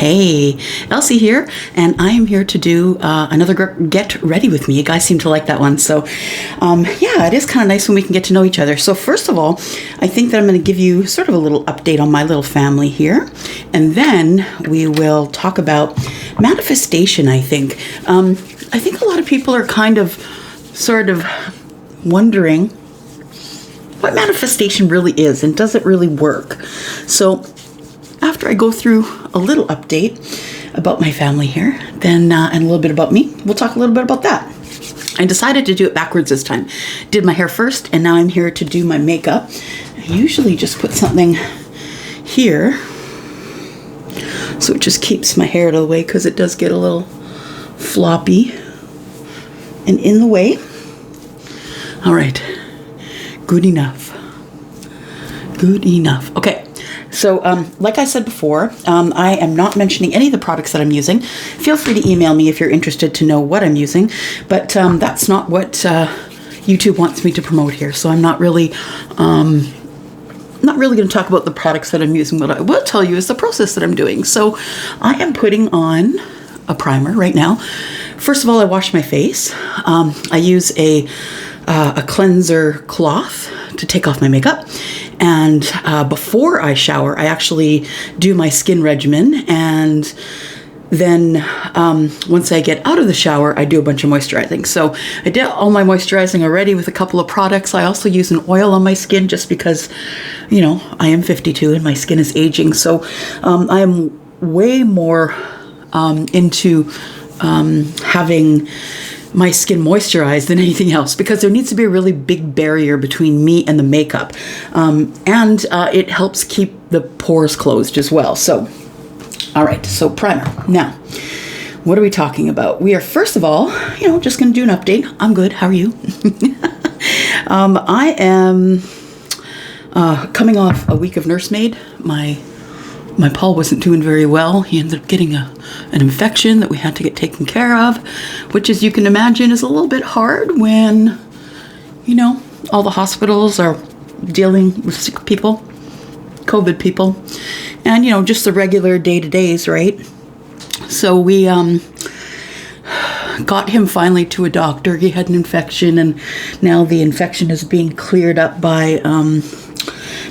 Hey, Elsie here, and I am here to do another Get Ready With Me. You guys seem to like that one. So, yeah, it is kind of nice when we can get to know each other. So first of all, I think that I'm going to give you sort of a little update on my little family here. And then we will talk about manifestation, I think. I think a lot of people are kind of sort of wondering what manifestation really is and does it really work. So after I go through a little update about my family here, then and a little bit about me, we'll talk a little bit about that. I decided to do it backwards this time. Did my hair first, and now I'm here to do my makeup. I usually just put something here, so it just keeps my hair out of the way because it does get a little floppy and in the way. All right, good enough. Good enough. Okay. So, like I said before, I am not mentioning any of the products that I'm using. Feel free to email me if you're interested to know what I'm using, but that's not what YouTube wants me to promote here. So I'm not really going to talk about the products that I'm using. What I will tell you is the process that I'm doing. So I am putting on a primer right now. First of all, I wash my face. I use a cleanser cloth to take off my makeup. And before I shower, I actually do my skin regimen. And then once I get out of the shower, I do a bunch of moisturizing. So I did all my moisturizing already with a couple of products. I also use an oil on my skin just because, you know, I am 52 and my skin is aging. So I am way more into having my skin moisturized than anything else, because there needs to be a really big barrier between me and the makeup. And it helps keep the pores closed as well. So, all right, so primer. Now, what are we talking about? We are, first of all, just going to do an update. I'm good. How are you? I am coming off a week of nursemaid. My Paul wasn't doing very well. He ended up getting an infection that we had to get taken care of, which, as you can imagine, is a little bit hard when, all the hospitals are dealing with sick people, COVID people, and, just the regular day-to-days, right? So we got him finally to a doctor. He had an infection, and now the infection is being cleared up by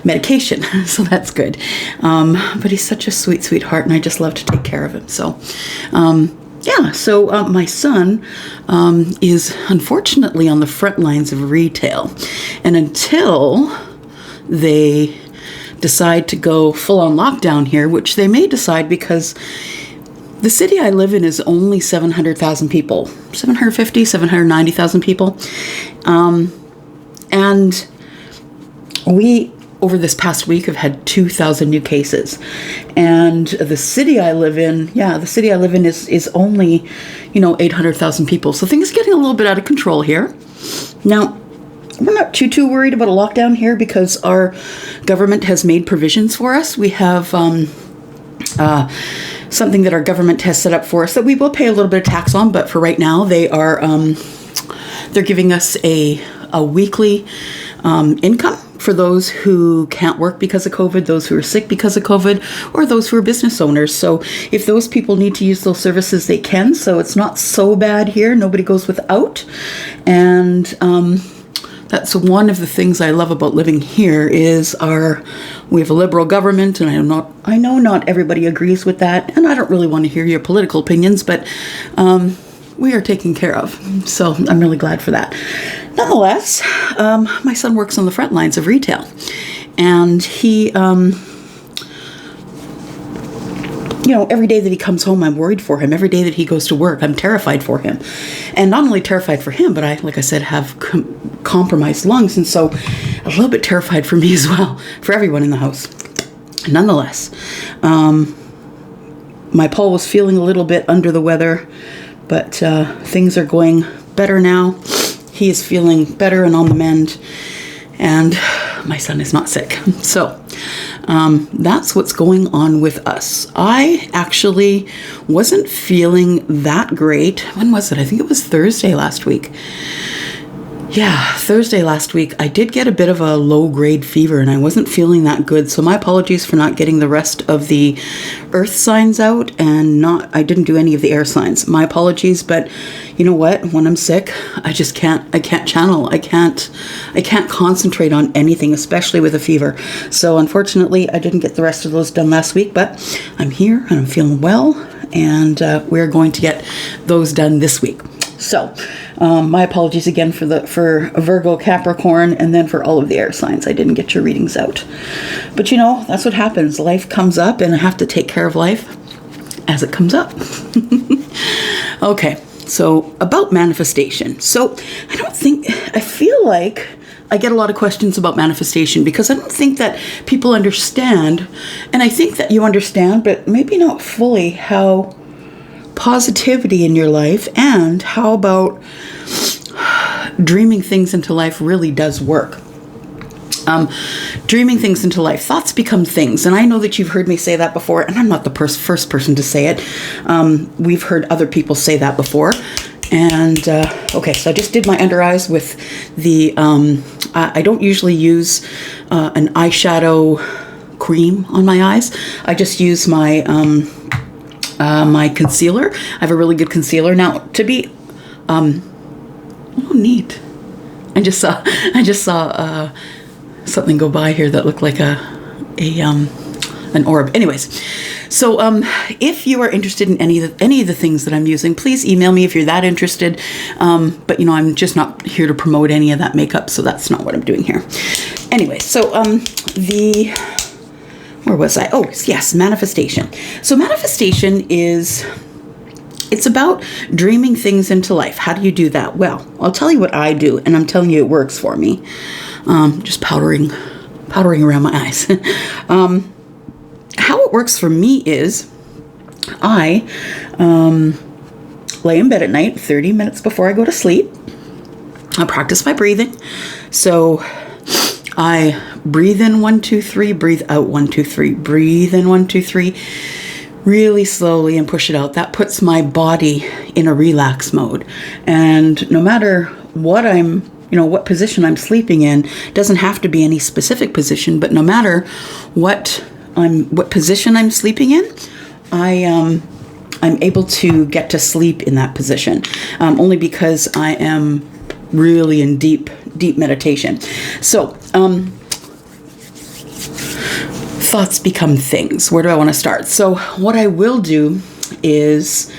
medication, so that's good. But he's such a sweet, sweetheart, and I just love to take care of him. So, yeah. So my son is unfortunately on the front lines of retail, and until they decide to go full-on lockdown here, which they may decide, because the city I live in is only 700,000 people, 750, 790,000 people, and we, over this past week, have had 2,000 new cases. And the city I live in, is only, 800,000 people. So things are getting a little bit out of control here. Now, we're not too worried about a lockdown here because our government has made provisions for us. We have something that our government has set up for us that we will pay a little bit of tax on, but for right now, they are they're giving us a weekly income for those who can't work because of COVID, those who are sick because of COVID, or those who are business owners. So if those people need to use those services, they can. So it's not so bad here. Nobody goes without. And that's one of the things I love about living here is we have a liberal government, and I know not everybody agrees with that, and I don't really want to hear your political opinions, but we are taken care of. So I'm really glad for that. Nonetheless, my son works on the front lines of retail, and he, every day that he comes home, I'm worried for him. Every day that he goes to work, I'm terrified for him. And not only terrified for him, but I, like I said, have compromised lungs, and so a little bit terrified for me as well, for everyone in the house. Nonetheless, my Paul was feeling a little bit under the weather, but things are going better now. He is feeling better and on the mend, and my son is not sick. So that's what's going on with us. I actually wasn't feeling that great. When was it? I think it was Thursday last week. Yeah, Thursday last week, I did get a bit of a low-grade fever, and I wasn't feeling that good. So my apologies for not getting the rest of the earth signs out, and I didn't do any of the air signs. My apologies, but you know what? When I'm sick, I can't channel. I can't concentrate on anything, especially with a fever. So unfortunately, I didn't get the rest of those done last week, but I'm here and I'm feeling well, and we're going to get those done this week. So, my apologies again for Virgo, Capricorn, and then for all of the air signs. I didn't get your readings out. But you know, that's what happens. Life comes up, and I have to take care of life as it comes up. Okay, so about manifestation. So, I feel like I get a lot of questions about manifestation because I don't think that people understand, and I think that you understand, but maybe not fully, how positivity in your life and how about dreaming things into life really does work. Dreaming things into life. Thoughts become things. And I know that you've heard me say that before, and I'm not the first person to say it. We've heard other people say that before. And, okay, so I just did my under eyes with the, I don't usually use an eyeshadow cream on my eyes. I just use my concealer. I have a really good concealer. Now, to be, oh, neat. I just saw something go by here that looked like an orb. Anyways, so if you are interested in any of the things that I'm using, please email me if you're that interested. But you know, I'm just not here to promote any of that makeup, so that's not what I'm doing here. Anyway, so where was I? Oh, yes, manifestation. So manifestation it's about dreaming things into life. How do you do that? Well, I'll tell you what I do, and I'm telling you it works for me. Just powdering around my eyes. How it works for me is I lay in bed at night 30 minutes before I go to sleep. I practice my breathing. So I breathe in 1, 2, 3, breathe out 1, 2, 3, breathe in 1, 2, 3, really slowly and push it out. That puts my body in a relax mode. And no matter what what position I'm sleeping in, doesn't have to be any specific position, but no matter what position I'm sleeping in, I'm able to get to sleep in that position, only because I am really in deep meditation. So, thoughts become things. Where do I want to start? So what I will do is,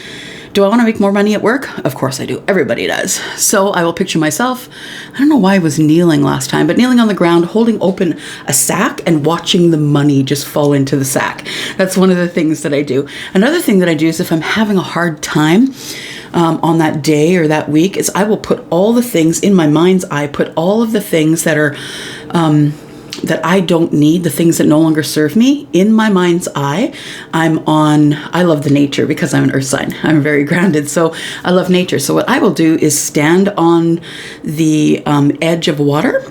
do I want to make more money at work? Of course I do. Everybody does. So I will picture myself, I don't know why I was kneeling last time, but kneeling on the ground, holding open a sack and watching the money just fall into the sack. That's one of the things that I do. Another thing that I do is if I'm having a hard time on that day or that week, is I will put all the things in my mind's eye, put all of the things that are that I don't need, the things that no longer serve me, in my mind's eye. I love the nature because I'm an earth sign. I'm very grounded, so I love nature. So what I will do is stand on the edge of water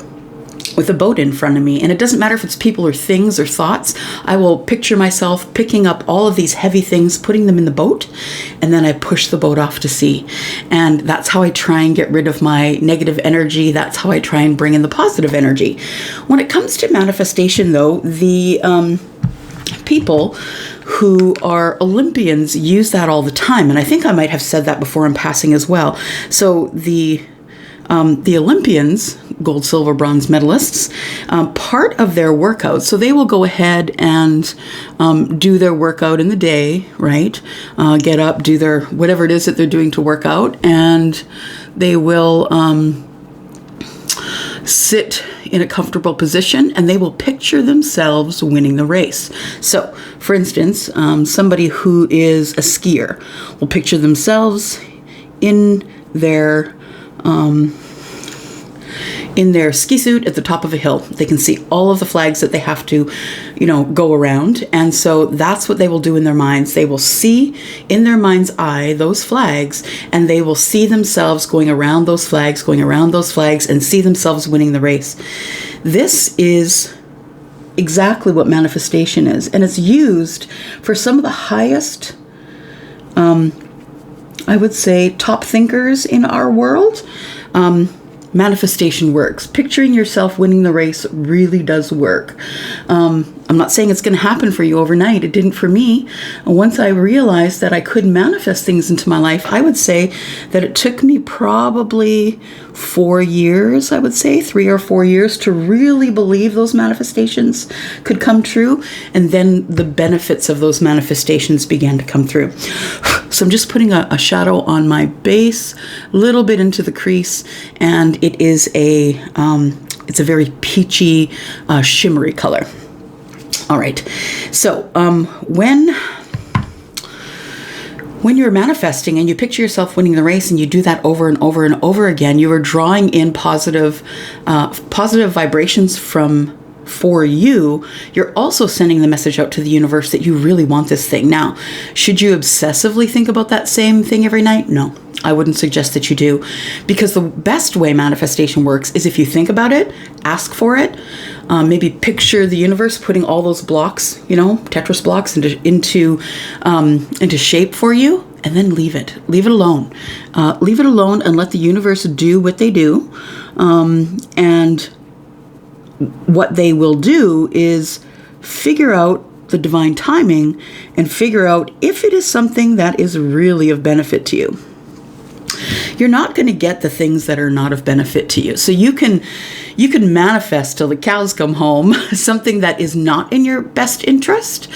with a boat in front of me. And it doesn't matter if it's people or things or thoughts. I will picture myself picking up all of these heavy things, putting them in the boat, and then I push the boat off to sea. And that's how I try and get rid of my negative energy. That's how I try and bring in the positive energy. When it comes to manifestation, though, the people who are Olympians use that all the time. And I think I might have said that before in passing as well. So the Olympians, gold, silver, bronze medalists, part of their workout, so they will go ahead and do their workout in the day, right? Get up, do their whatever it is that they're doing to work out, and they will sit in a comfortable position, and they will picture themselves winning the race. So, for instance, somebody who is a skier will picture themselves in their ski suit at the top of a hill. They can see all of the flags that they have to, go around. And so that's what they will do in their minds. They will see in their mind's eye those flags, and they will see themselves going around those flags, and see themselves winning the race. This is exactly what manifestation is. And it's used for some of the highest, I would say, top thinkers in our world. manifestation works. Picturing yourself winning the race really does work. I'm not saying it's going to happen for you overnight. It didn't for me. Once I realized that I could manifest things into my life, I would say that it took me probably 4 years, I would say 3 or 4 years to really believe those manifestations could come true. And then the benefits of those manifestations began to come through. So I'm just putting a shadow on my base, a little bit into the crease, and it is it's a very peachy, shimmery color. All right, so when you're manifesting and you picture yourself winning the race and you do that over and over and over again, you are drawing in positive vibrations for you. You're also sending the message out to the universe that you really want this thing. Now, should you obsessively think about that same thing every night? No, I wouldn't suggest that you do, because the best way manifestation works is if you think about it, ask for it, maybe picture the universe putting all those blocks, Tetris blocks into shape for you, and then leave it alone. Leave it alone and let the universe do what they do. And what they will do is figure out the divine timing and figure out if it is something that is really of benefit to you. You're not going to get the things that are not of benefit to you. So you can manifest till the cows come home something that is not in your best interest,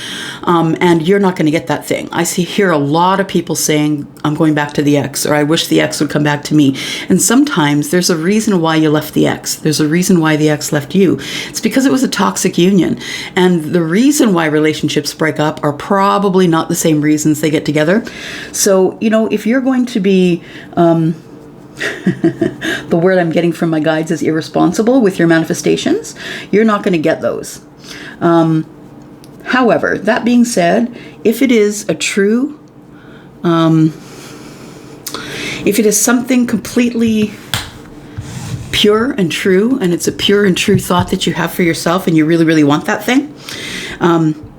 and you're not going to get that thing. I hear a lot of people saying, I'm going back to the ex, or I wish the ex would come back to me. And sometimes there's a reason why you left the ex. There's a reason why the ex left you. It's because it was a toxic union. And the reason why relationships break up are probably not the same reasons they get together. So, if you're going to be the word I'm getting from my guides is irresponsible with your manifestations, you're not going to get those. However, that being said, if it is a true, if it is something completely pure and true, and it's a pure and true thought that you have for yourself and you really, really want that thing,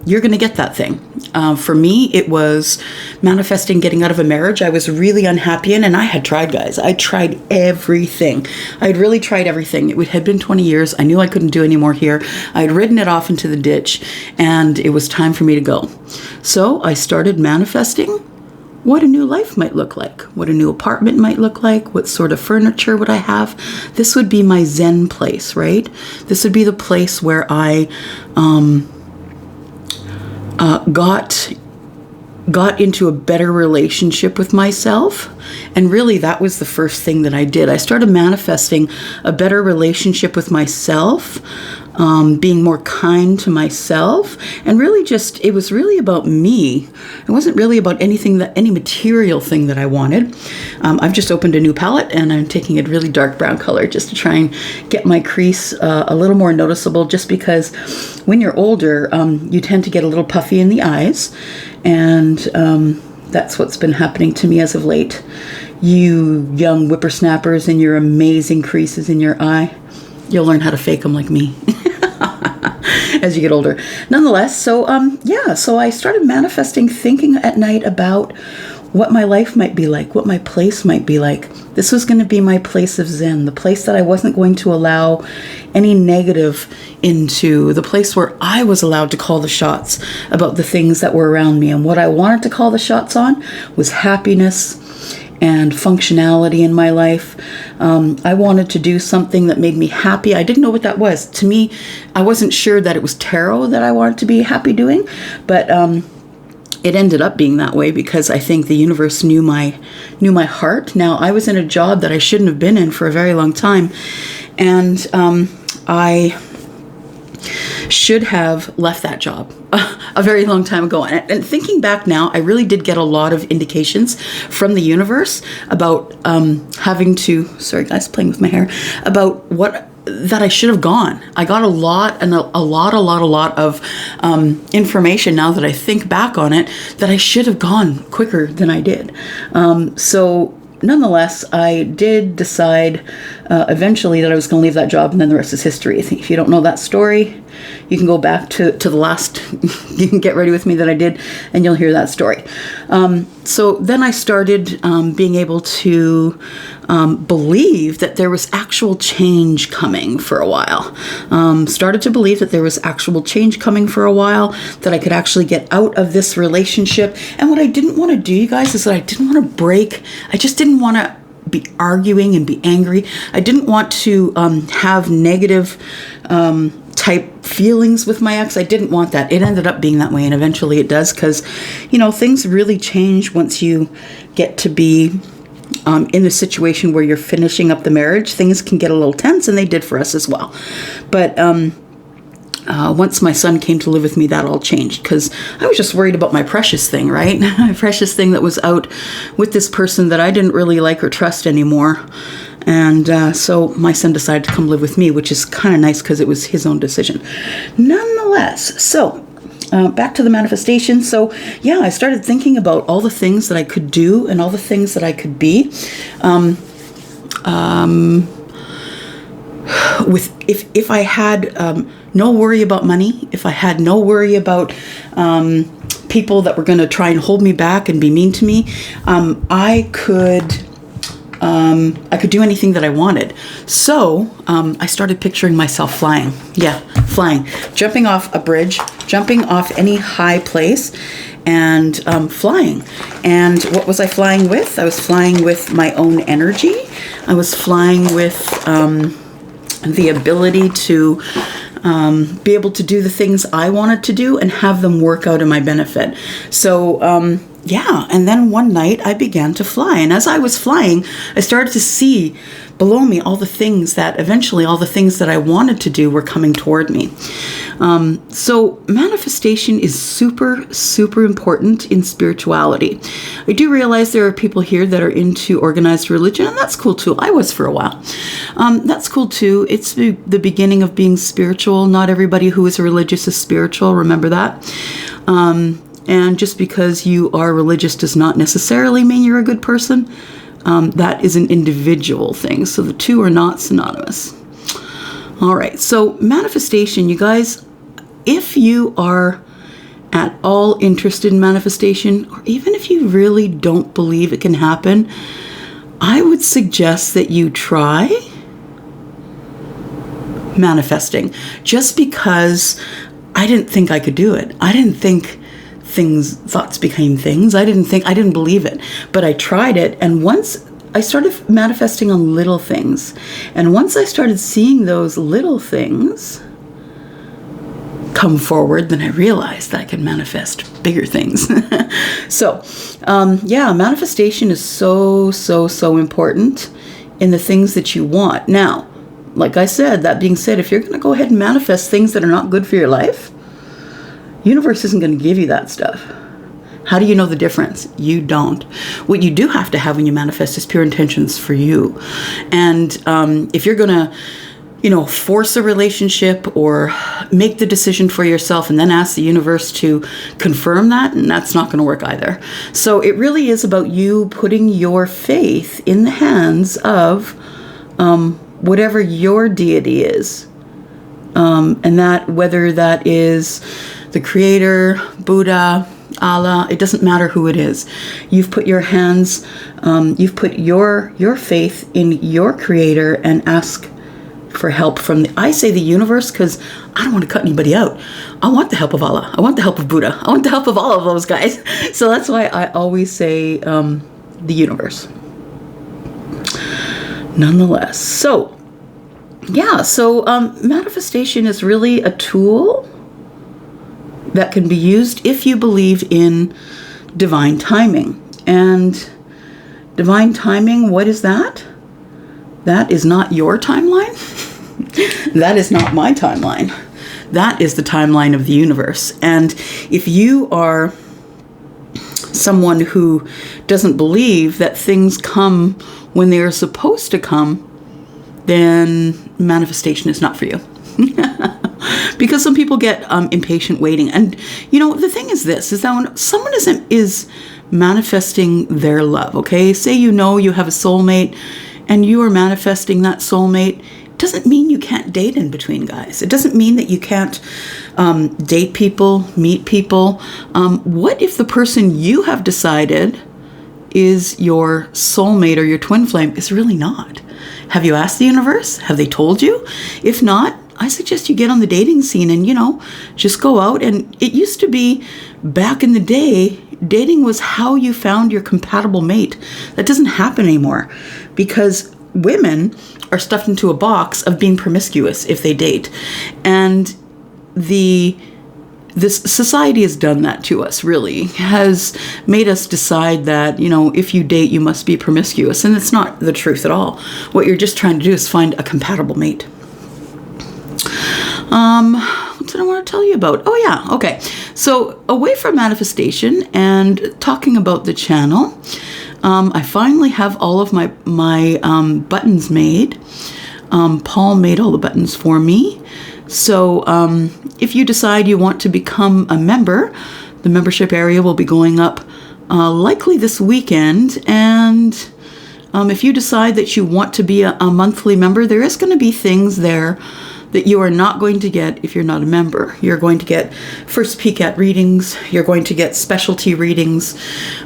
you're going to get that thing. For me, it was manifesting getting out of a marriage I was really unhappy in, and I had tried, guys. I tried everything. I had really tried everything. It had been 20 years. I knew I couldn't do any more here. I had ridden it off into the ditch, and it was time for me to go. So I started manifesting what a new life might look like, what a new apartment might look like, what sort of furniture would I have. This would be my Zen place, right? This would be the place where I got into a better relationship with myself. And really, that was the first thing that I did. I started manifesting a better relationship with myself, being more kind to myself, and really it was really about me. It wasn't really about any material thing that I wanted. I've just opened a new palette, and I'm taking a really dark brown color just to try and get my crease a little more noticeable, just because when you're older, you tend to get a little puffy in the eyes, and that's what's been happening to me as of late. You young whippersnappers and your amazing creases in your eye, you'll learn how to fake them like me as you get older. Nonetheless, so I started manifesting, thinking at night about what my life might be like, what my place might be like. This was going to be my place of Zen, the place that I wasn't going to allow any negative into, the place where I was allowed to call the shots about the things that were around me. And what I wanted to call the shots on was happiness and functionality in my life. I wanted to do something that made me happy. I didn't know what that was. To me, I wasn't sure that it was tarot that I wanted to be happy doing, but it ended up being that way because I think the universe knew my heart. Now, I was in a job that I shouldn't have been in for a very long time, and I should have left that job a very long time ago. And thinking back now, I really did get a lot of indications from the universe about having to, sorry guys, playing with my hair, about that I should have gone. I got a lot of information now that I think back on it, that I should have gone quicker than I did. So nonetheless, I did decide eventually that I was going to leave that job, and then the rest is history. I think if you don't know that story, you can go back to the last Get Ready With Me that I did, and you'll hear that story. So then I started being able to believe that there was actual change coming for a while. Started to believe that there was actual change coming for a while, that I could actually get out of this relationship. And what I didn't want to do, you guys, is that I didn't want to break. I just didn't want to be arguing and be angry. I didn't want to have negative type feelings with my ex. I didn't want that. It ended up being that way, and eventually it does, because, you know, things really change once you get to be in a situation where you're finishing up the marriage. Things can get a little tense, and they did for us as well. But once my son came to live with me, that all changed, because I was just worried about my precious thing, right? My precious thing that was out with this person that I didn't really like or trust anymore. And so my son decided to come live with me, which is kind of nice because it was his own decision. Nonetheless, so back to the manifestation. So yeah, I started thinking about all the things that I could do and all the things that I could be. If I had no worry about money, if I had no worry about people that were going to try and hold me back and be mean to me, I could do anything that I wanted. So I started picturing myself flying. Yeah, flying. Jumping off a bridge, jumping off any high place, and flying. And what was I flying with? I was flying with my own energy. I was flying with the ability to be able to do the things I wanted to do and have them work out in my benefit. So yeah, and then one night I began to fly, and as I was flying, I started to see below me all the things that I wanted to do were coming toward me. So manifestation is super, super important in spirituality. I do realize there are people here that are into organized religion, and that's cool too. I was for a while. That's cool too. It's the beginning of being spiritual. Not everybody who is religious is spiritual. Remember that. And just because you are religious does not necessarily mean you're a good person. That is an individual thing. So the two are not synonymous. All right. So manifestation, you guys, if you are at all interested in manifestation, or even if you really don't believe it can happen, I would suggest that you try manifesting, just because I didn't think I could do it. I didn't think thoughts became things. I didn't believe it, but I tried it. And once I started manifesting on little things, and once I started seeing those little things come forward, then I realized that I could manifest bigger things. So, yeah, manifestation is so, so, so important in the things that you want. Now, like I said, that being said, if you're going to go ahead and manifest things that are not good for your life, universe isn't going to give you that stuff. How do you know the difference? You don't. What you do have to have when you manifest is pure intentions for you. And if you're going to, force a relationship or make the decision for yourself and then ask the universe to confirm that, and that's not going to work either. So it really is about you putting your faith in the hands of whatever your deity is. And that, whether that is the creator, Buddha, Allah, it doesn't matter who it is. You've put your hands, you've put your faith in your creator and ask for help from I say the universe, because I don't want to cut anybody out. I want the help of Allah. I want the help of Buddha. I want the help of all of those guys. So that's why I always say the universe. Nonetheless. So, yeah, so manifestation is really a tool that can be used if you believe in divine timing. And divine timing, what is that? That is not your timeline. That is not my timeline. That is the timeline of the universe. And if you are someone who doesn't believe that things come when they are supposed to come, then manifestation is not for you. Because some people get impatient waiting. And, the thing is this, is that when someone is manifesting their love, okay? Say you have a soulmate and you are manifesting that soulmate, doesn't mean you can't date in between, guys. It doesn't mean that you can't date people, meet people. What if the person you have decided is your soulmate or your twin flame is really not? Have you asked the universe? Have they told you? If not, I suggest you get on the dating scene and, just go out. And it used to be, back in the day, dating was how you found your compatible mate. That doesn't happen anymore because women are stuffed into a box of being promiscuous if they date. And this society has done that to us, really, has made us decide that, if you date, you must be promiscuous. And it's not the truth at all. What you're just trying to do is find a compatible mate. What did I want to tell you about? Oh yeah, okay. So away from manifestation and talking about the channel, I finally have all of my buttons made. Paul made all the buttons for me. So if you decide you want to become a member, the membership area will be going up likely this weekend. And if you decide that you want to be a monthly member, there is going to be things there that you are not going to get if you're not a member. You're going to get first peek at readings. You're going to get specialty readings.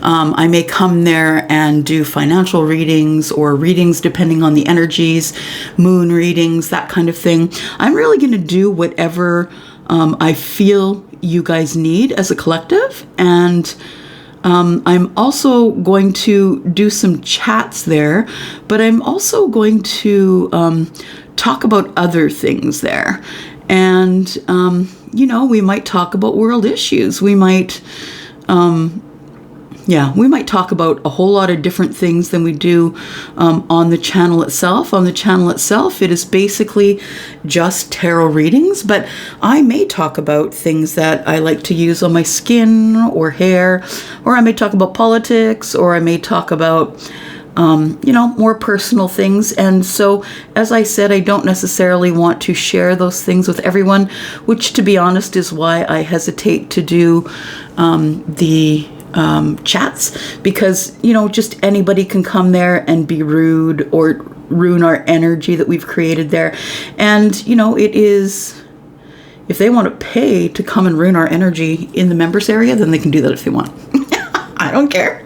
I may come there and do financial readings or readings depending on the energies, moon readings, that kind of thing. I'm really going to do whatever I feel you guys need as a collective. And I'm also going to do some chats there, but I'm also going to talk about other things there. And, we might talk about world issues. We might talk about a whole lot of different things than we do on the channel itself. On the channel itself, it is basically just tarot readings, but I may talk about things that I like to use on my skin or hair, or I may talk about politics, or I may talk about more personal things. And so, as I said, I don't necessarily want to share those things with everyone, which, to be honest, is why I hesitate to do the chats, because, just anybody can come there and be rude or ruin our energy that we've created there. And, it is, if they want to pay to come and ruin our energy in the members area, then they can do that if they want. I don't care.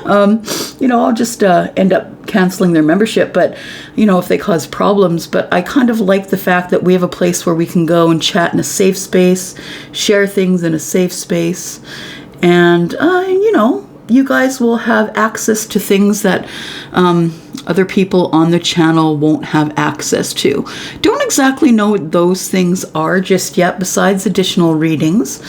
I'll just end up canceling their membership, but, if they cause problems. But I kind of like the fact that we have a place where we can go and chat in a safe space, share things in a safe space. And, you guys will have access to things that other people on the channel won't have access to. Don't exactly know what those things are just yet, besides additional readings.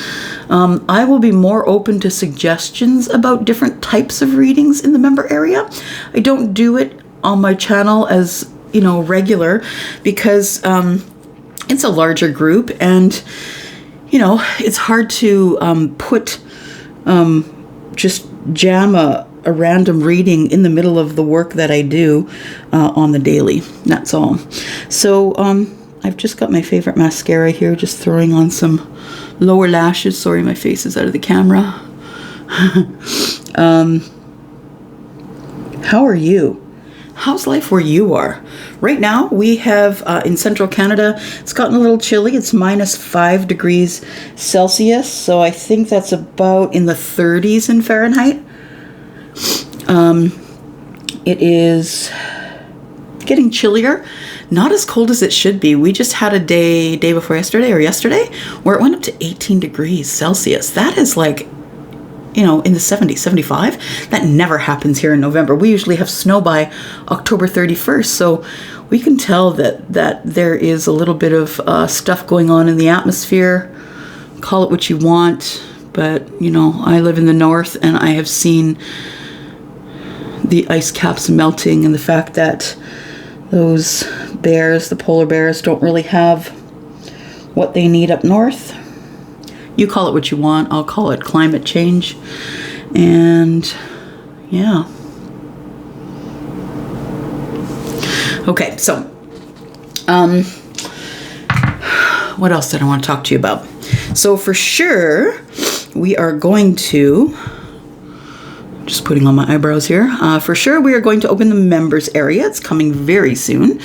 I will be more open to suggestions about different types of readings in the member area. I don't do it on my channel as, regular, because it's a larger group, and, it's hard to put just jam a random reading in the middle of the work that I do on the daily. That's all. So I've just got my favorite mascara here, just throwing on some lower lashes. Sorry, my face is out of the camera. How are you? How's life where you are? Right now, we have in central Canada, it's gotten a little chilly. It's -5 degrees Celsius. So I think that's about in the 30s in Fahrenheit. It is getting chillier. Not as cold as it should be. We just had a day before yesterday, where it went up to 18 degrees Celsius. That is like, in the 70s, 75. That never happens here in November. We usually have snow by October 31st. So we can tell that there is a little bit of stuff going on in the atmosphere. Call it what you want. But, I live in the north, and I have seen the ice caps melting, and the fact that those bears, the polar bears, don't really have what they need up north. You call it what you want. I'll call it climate change. And yeah. Okay, so what else did I want to talk to you about? So for sure, we are going to Just putting on my eyebrows here. For sure, we are going to open the members area. It's coming very soon.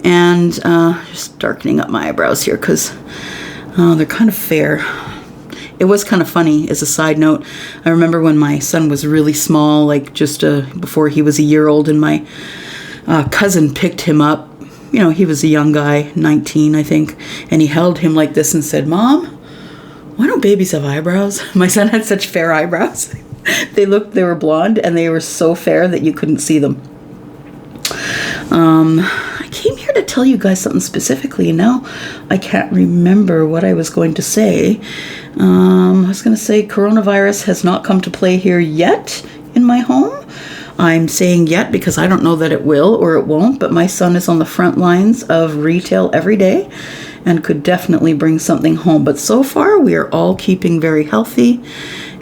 And just darkening up my eyebrows here because they're kind of fair. It was kind of funny as a side note. I remember when my son was really small, like just before he was a year old, and my cousin picked him up. You know, he was a young guy, 19, I think. And he held him like this and said, "Mom, why don't babies have eyebrows?" My son had such fair eyebrows. They were blonde and they were so fair that you couldn't see them. I came here to tell you guys something specifically, and now I can't remember what I was going to say. I was going to say coronavirus has not come to play here yet in my home. I'm saying yet because I don't know that it will or it won't, but my son is on the front lines of retail every day and could definitely bring something home. But so far, we are all keeping very healthy,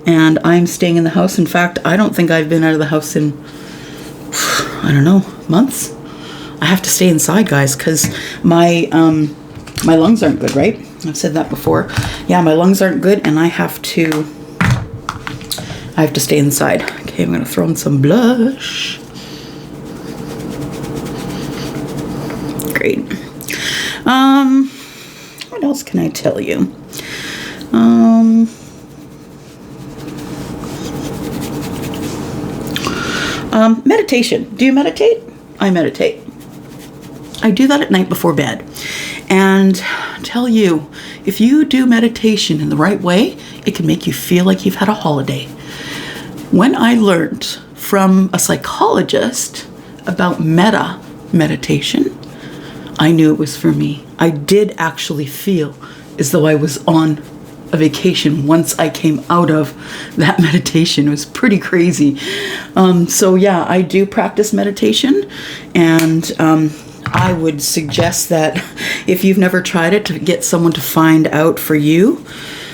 and I'm staying in the house. In fact, I don't think I've been out of the house in, I don't know, months. I have to stay inside, guys, because my lungs aren't good, right? I've said that before. Yeah, my lungs aren't good, and I have to stay inside. Okay, I'm going to throw in some blush. Great. What else can I tell you? Meditation. Do you meditate? I meditate. I do that at night before bed. And tell you, if you do meditation in the right way, it can make you feel like you've had a holiday. When I learned from a psychologist about metta meditation, I knew it was for me. I did actually feel as though I was on a vacation once I came out of that meditation. It was pretty crazy. So yeah, I do practice meditation, and I would suggest that if you've never tried it, to get someone to find out for you,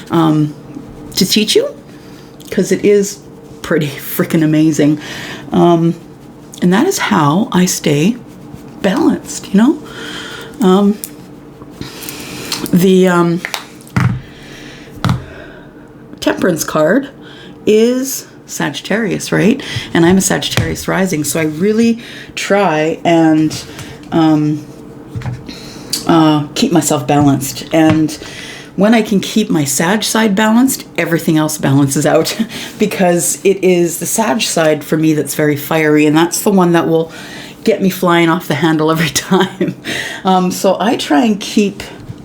to teach you, because it is pretty freaking amazing. And that is how I stay balanced, you know? The Temperance card is Sagittarius, right? And I'm a Sagittarius rising, so I really try and keep myself balanced. And when I can keep my Sag side balanced, everything else balances out, because it is the Sag side for me that's very fiery, and that's the one that will get me flying off the handle every time. So I try and keep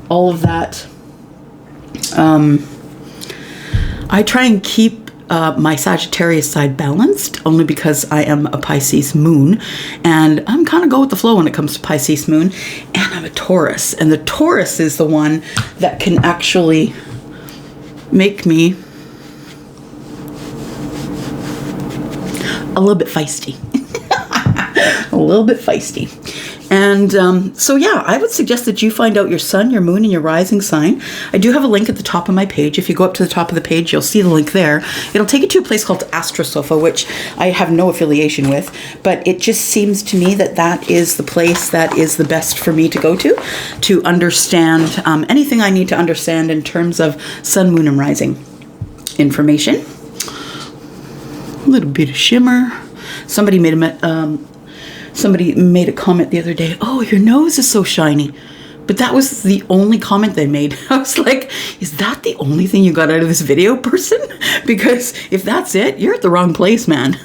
all of that. I try and keep my Sagittarius side balanced, only because I am a Pisces moon, and I'm kind of go with the flow when it comes to Pisces moon, and I'm a Taurus, and the Taurus is the one that can actually make me a little bit feisty. A little bit feisty. And so yeah, I would suggest that you find out your sun, your moon, and your rising sign. I do have a link at the top of my page. If you go up to the top of the page, you'll see the link there. It'll take you to a place called Astrosofa, which I have no affiliation with, but it just seems to me that that is the place that is the best for me to go to understand anything I need to understand in terms of sun, moon, and rising information. A little bit of shimmer. Somebody made a comment the other day, "Oh, your nose is so shiny." But that was the only comment they made. I was like, is that the only thing you got out of this video, person? Because if that's it, you're at the wrong place, man.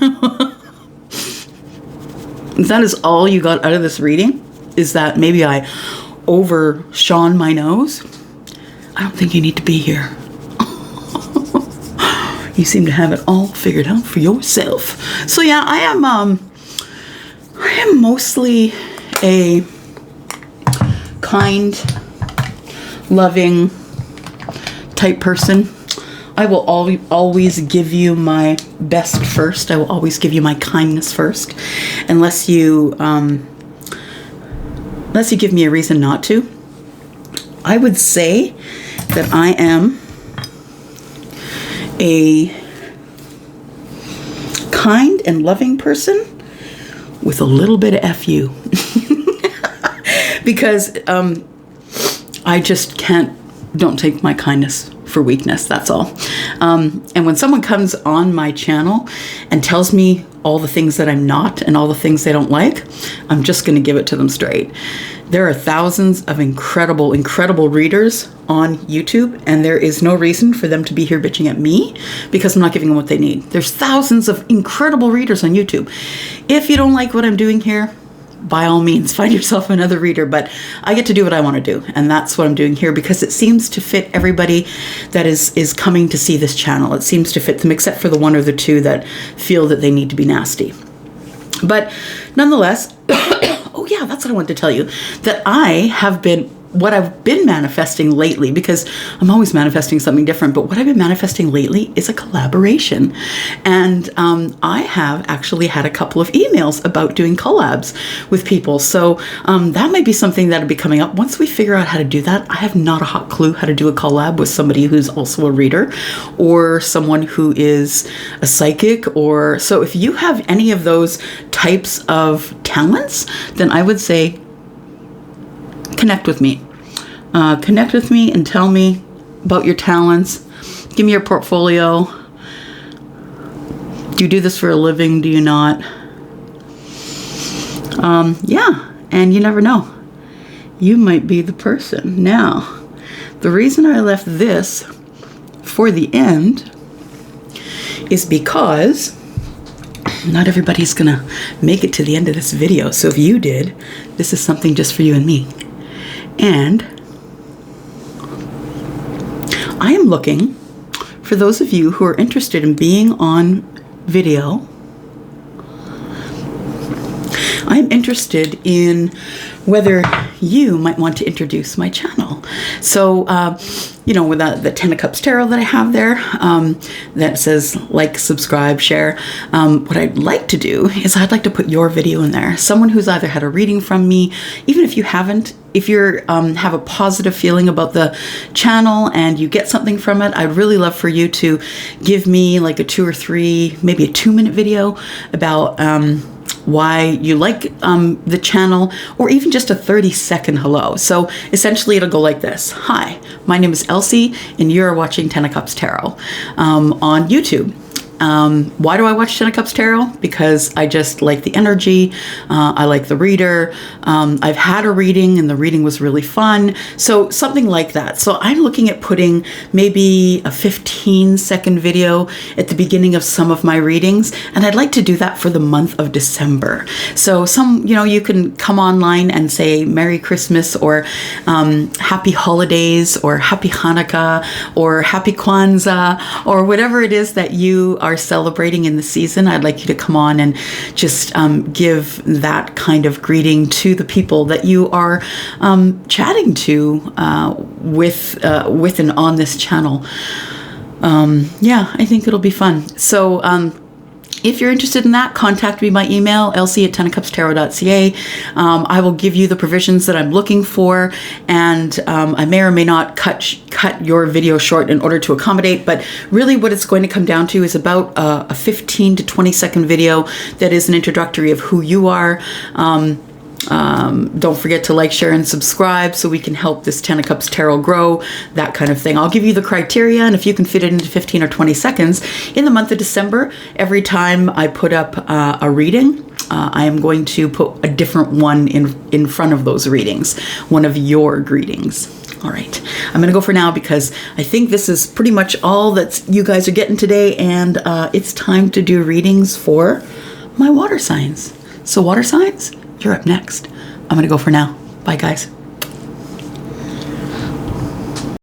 If that is all you got out of this reading, is that maybe I overshone my nose, I don't think you need to be here. You seem to have it all figured out for yourself. So yeah, I am mostly a kind, loving type person. I will always give you my best first. I will always give you my kindness first, unless you give me a reason not to. I would say that I am a kind and loving person with a little bit of FU. Because I just don't take my kindness for weakness, that's all. And when someone comes on my channel and tells me all the things that I'm not and all the things they don't like, I'm just going to give it to them straight. There are thousands of incredible, incredible readers on YouTube, and there is no reason for them to be here bitching at me because I'm not giving them what they need. There's thousands of incredible readers on YouTube. If you don't like what I'm doing here, by all means, find yourself another reader, but I get to do what I want to do, and that's what I'm doing here because it seems to fit everybody that is coming to see this channel. It seems to fit them, except for the one or the two that feel that they need to be nasty. But nonetheless, oh yeah, that's what I wanted to tell you, that what I've been manifesting lately, because I'm always manifesting something different, but what I've been manifesting lately is a collaboration. And I have actually had a couple of emails about doing collabs with people. So that might be something that'll be coming up. Once we figure out how to do that, I have not a hot clue how to do a collab with somebody who's also a reader or someone who is a psychic. So if you have any of those types of talents, then I would say connect with me. Connect with me and tell me about your talents. Give me your portfolio. Do you do this for a living? Do you not? Yeah, and you never know. You might be the person. Now, the reason I left this for the end is because not everybody's gonna make it to the end of this video. So if you did, this is something just for you and me. And I am looking for those of you who are interested in being on video. I'm interested in whether you might want to introduce my channel. So, with the 10 of Cups Tarot that I have there, that says like, subscribe, share. What I'd like to do is I'd like to put your video in there. Someone who's either had a reading from me, even if you haven't, if you have a positive feeling about the channel and you get something from it, I'd really love for you to give me like a 2 or 3, maybe a 2-minute video about why you like the channel, or even just a 30-second hello. So essentially it'll go like this. Hi, my name is Elsie and you're watching 10 of Cups Tarot on YouTube. Why do I watch 10 of Cups Tarot? Because I just like the energy. I like the reader. I've had a reading and the reading was really fun. So something like that. So I'm looking at putting maybe a 15-second video at the beginning of some of my readings. And I'd like to do that for the month of December. So you can come online and say Merry Christmas or Happy Holidays or Happy Hanukkah or Happy Kwanzaa or whatever it is that you are celebrating in the season. I'd like you to come on and just give that kind of greeting to the people that you are chatting to with and on this channel. Yeah, I think it'll be fun. So if you're interested in that, contact me by email, elsie@10ofcupstarot.ca. I will give you the provisions that I'm looking for, and I may or may not cut your video short in order to accommodate, but really what it's going to come down to is about a 15 to 20-second video that is an introductory of who you are. Don't forget to like, share, and subscribe so we can help this 10 of Cups Tarot grow, that kind of thing. I'll give you the criteria, and if you can fit it into 15 or 20 seconds, in the month of December, every time I put up a reading, I am going to put a different one in front of those readings, one of your greetings. All right, I'm going to go for now because I think this is pretty much all that you guys are getting today, and it's time to do readings for my water signs. So water signs, you're up next. I'm going to go for now. Bye, guys.